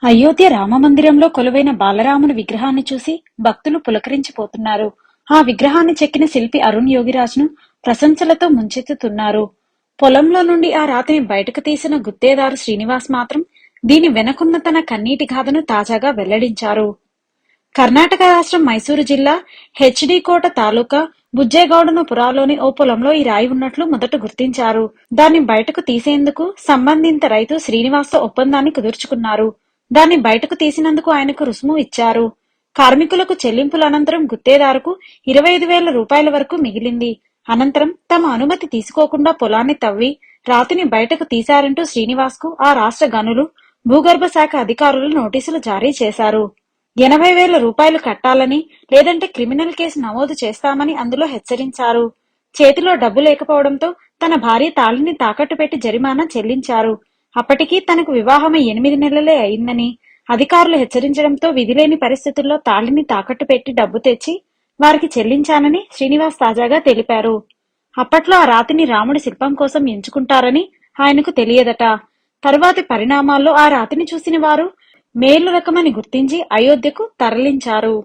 అయోధ్య రామమందిరంలో కొలువైన బాలరాముని విగ్రహాన్ని చూసి భక్తులు పులకరించిపోతున్నారు. ఆ విగ్రహాన్ని చెక్కిన శిల్పి అరుణ్ యోగిరాజ్ను ప్రశంసలతో ముంచెత్తుతున్నారు. పొలంలో నుండి ఆ రాతిని బయటకు తీసిన గుత్తేదారు శ్రీనివాస్ మాత్రం దీని వెనకున్న తన కన్నీటి గాథను తాజాగా వెల్లడించారు. కర్ణాటక రాష్ట్రం మైసూరు జిల్లా హెచ్డి కోట తాలూకా బుజ్జేగౌడనుపురాలోని ఓ పొలంలో ఈ రాయి ఉన్నట్లు మొదట గుర్తించారు. దాన్ని బయటకు తీసేందుకు సంబంధిత రైతు శ్రీనివాస్తో ఒప్పందాన్ని కుదుర్చుకున్నారు. దాన్ని బయటకు తీసినందుకు ఆయనకు రుసుము ఇచ్చారు. కార్మికులకు చెల్లింపుల అనంతరం గుత్తేదారుకు 25,000 రూపాయల వరకు మిగిలింది. అనంతరం తమ అనుమతి తీసుకోకుండా పొలాన్ని తవ్వి రాతిని బయటకు తీశారంటూ శ్రీనివాస్ కు ఆ రాష్ట్ర గనులు, భూగర్భ శాఖ అధికారులు నోటీసులు జారీ చేశారు. 80,000 రూపాయలు కట్టాలని, లేదంటే క్రిమినల్ కేసు నమోదు చేస్తామని అందులో హెచ్చరించారు. చేతిలో డబ్బు లేకపోవడంతో తన భార్య తాళిని తాకట్టు పెట్టి జరిమానా చెల్లించారు. అప్పటికీ తనకు వివాహమై 8 నెలలే అయిందని అధికారులు హెచ్చరించడంతో విధిలేని పరిస్థితుల్లో తాళిని తాకట్టు పెట్టి డబ్బు తెచ్చి వారికి చెల్లించానని శ్రీనివాస్ తాజాగా తెలిపారు. అప్పట్లో ఆ రాతిని రాముడి శిల్పం కోసం ఎంచుకుంటారని ఆయనకు తెలియదట. తరువాతి పరిణామాల్లో ఆ రాతిని చూసిన వారు మేలు రకమని గుర్తించి అయోధ్యకు తరలించారు.